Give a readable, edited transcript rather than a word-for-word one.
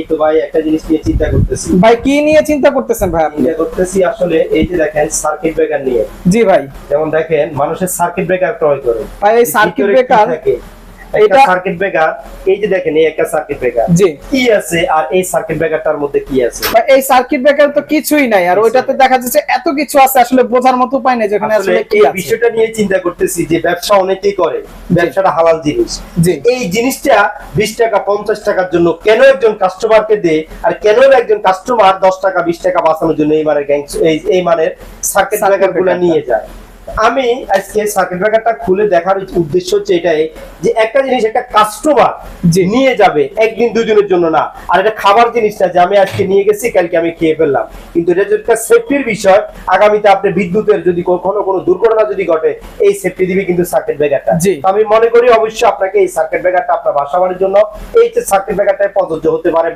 এই তো ভাই একটা জিনিস নিয়ে চিন্তা করতেছি। ভাই কি নিয়ে চিন্তা করতেছেন ভাই আপনি? চিন্তা করতেছি আসলে এই যে দেখেন সার্কিট ব্রেকার নিয়ে। জি ভাই। যেমন দেখেন মানুষের সার্কিট ব্রেকার ক্রয় করে। ভাই এই সার্কিট ভিতরে কি ব্রেকার থাকে? এটা একটা সার্কিট ব্রেকার, এই যে দেখেন এই একটা সার্কিট ব্রেকার জি কি আছে আর এই সার্কিট ব্রেকারটার মধ্যে কি আছে? ভাই এই সার্কিট ব্রেকার তো কিছুই নাই, আর ওইটাতে দেখা যাচ্ছে এত কিছু আছে আসলে বোঝার মতো উপায় নেই যেখানে আসলে আসলে কি এই আছে। বিষয়টা নিয়ে চিন্তা করতেছি যে ব্যবসা অনেকেই করে, ব্যবসাটা হালাল জিনিস। জি এই জিনিসটা 20 টাকা 50 টাকার জন্য কেন একজন কাস্টমারকে দেয়, আর কেন একজন কাস্টমার 10 টাকা 20 টাকা বাঁচানোর জন্য এই মানের এই মানের সার্কিট ব্রেকার গুলো নিয়ে যায়। আমি আজকে সার্কিট ব্রেকারটা খুলে দেখার উদ্দেশ্য হচ্ছে এটাই যে একটা জিনিস একটা কাস্টমার জি নিয়ে যাবে একদিন দুদিনের জন্য না, আর এটা খাবার জিনিস না যে আমি আজকে নিয়ে গেছি কালকে আমি খেয়ে ফেললাম, কিন্তু এটা যদি একটা সেফটির বিষয়, আগামীতে আপনি বিদ্যুতের যদি কখনো কোনো দুর্ঘটনা যদি ঘটে এই সেফটি দিবে কিন্তু সার্কিট ব্রেকারটা। জি। তো আমি মনে করি অবশ্যই আপনাকে এই সার্কিট ব্রেকারটা আপনার বাসা বাড়ির জন্য এই যে সার্কিট ব্রেকারটা প্রযোজ্য হতে পারে।